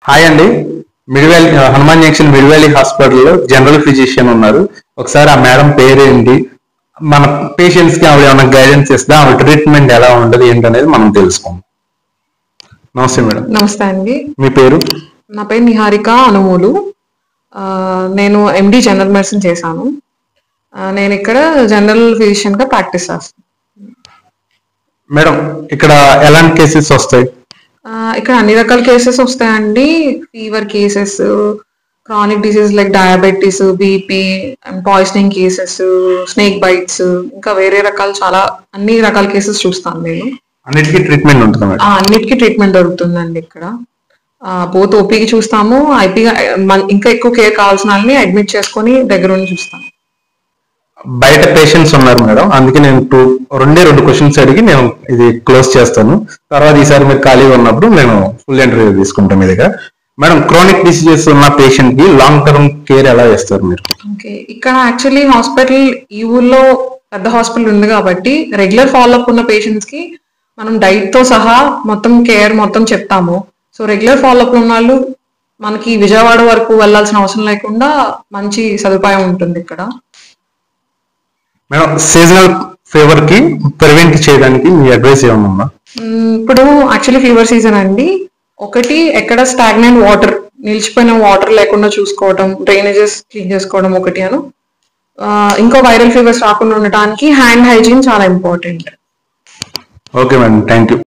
Hi అండి. Medieval Hanuman junction మిడివెల్లి హాస్పిటల్లో general physician ఉన్నారు. ఒకసారి ఆ మేడం పేరేంటి, మన పేషెంట్స్ కి ఆవిడ ఏమైనా గైడెన్స్ ఇస్తే ఆవిడ ట్రీట్మెంట్ ఎలా ఉంటుంది ఏంటనేది మనం తెలుసుకుందాం. నమస్తే మేడం. నమస్తే అండి. మీ పేరు? నా పేరు నిహారిక అనుమూలు. నేను ఎండి జనరల్ మెడిసిన్ చేశాను. నేను ఇక్కడ జనరల్ ఫిజిషియన్ గా ప్రాక్టీస్ చేస్తాను. మేడం, ఇక్కడ ఎలాంటి కేసెస్ వస్తాయి? ఇక్కడ అన్ని రకాల కేసెస్ వస్తాయండి. Fever cases, chronic disease like diabetes, BP, poisoning cases, snake bytes, ఇంకా వేరే రకాల అన్ని రకాల కేసెస్ చూస్తాను నేను. అన్నిటికీ ట్రీట్మెంట్ ఉంటుంది మేడం? అన్నిటికీ ట్రీట్మెంట్ దొరుకుతుందండి ఇక్కడ. పోత్ ఓపీకి చూస్తాము, ఐపీగా ఇంకా ఎక్కువ కేర్ కావాల్సిన వాళ్ళని అడ్మిట్ చేసుకొని దగ్గర ఉండి చూస్తాము. బయట పేషెంట్స్ ఉన్నారు మేడం, అందుకే నేను రెండు క్వశ్చన్స్ అడిగి నేను ఇది క్లోజ్ చేస్తాను. తర్వాత ఈసారి మీరు ఖాళీగా ఉన్నప్పుడు నేను ఫుల్ ఇంటర్వ్యూ తీసుకుంటాం మీ దగ్గర. మేడం, క్రానిక్ డిసీజెస్ ఉన్న పేషెంట్ కి లాంగ్ టర్మ్ కేర్ ఎలా చేస్తారు మీరు? ఓకే, ఇక్కడ యాక్చువల్లీ హాస్పిటల్ ఈ ఊర్లో పెద్ద హాస్పిటల్ ఉంది కాబట్టి రెగ్యులర్ ఫాలోఅప్ ఉన్న పేషెంట్స్ కి మనం డైట్ తో సహా మొత్తం కేర్ మొత్తం చెప్తాము. సో రెగ్యులర్ ఫాలోఅప్ ఉన్న వాళ్ళు మనకి విజయవాడ వరకు వెళ్లాల్సిన అవసరం లేకుండా మంచి సదుపాయం ఉంటుంది ఇక్కడ. మేడం, సీజనల్ ఫీవర్ కి ప్రివెంట్ చేయడానికి మీ అడ్వైస్ ఏమైనా ఉందా? ఇప్పుడు యాక్చువల్లీ ఫీవర్ సీజన్ అండి. ఒకటి, ఎక్కడ స్టాగ్నెంట్ వాటర్, నిలిచిపోయిన వాటర్ లేకుండా చూసుకోవడం, డ్రైనేజెస్ క్లీన్ చేసుకోవడం ఒకటి అను. ఇంకో వైరల్ ఫీవర్స్ రాకుండా ఉండటానికి హ్యాండ్ హైజీన్ చాలా important. Okay madam, thank you.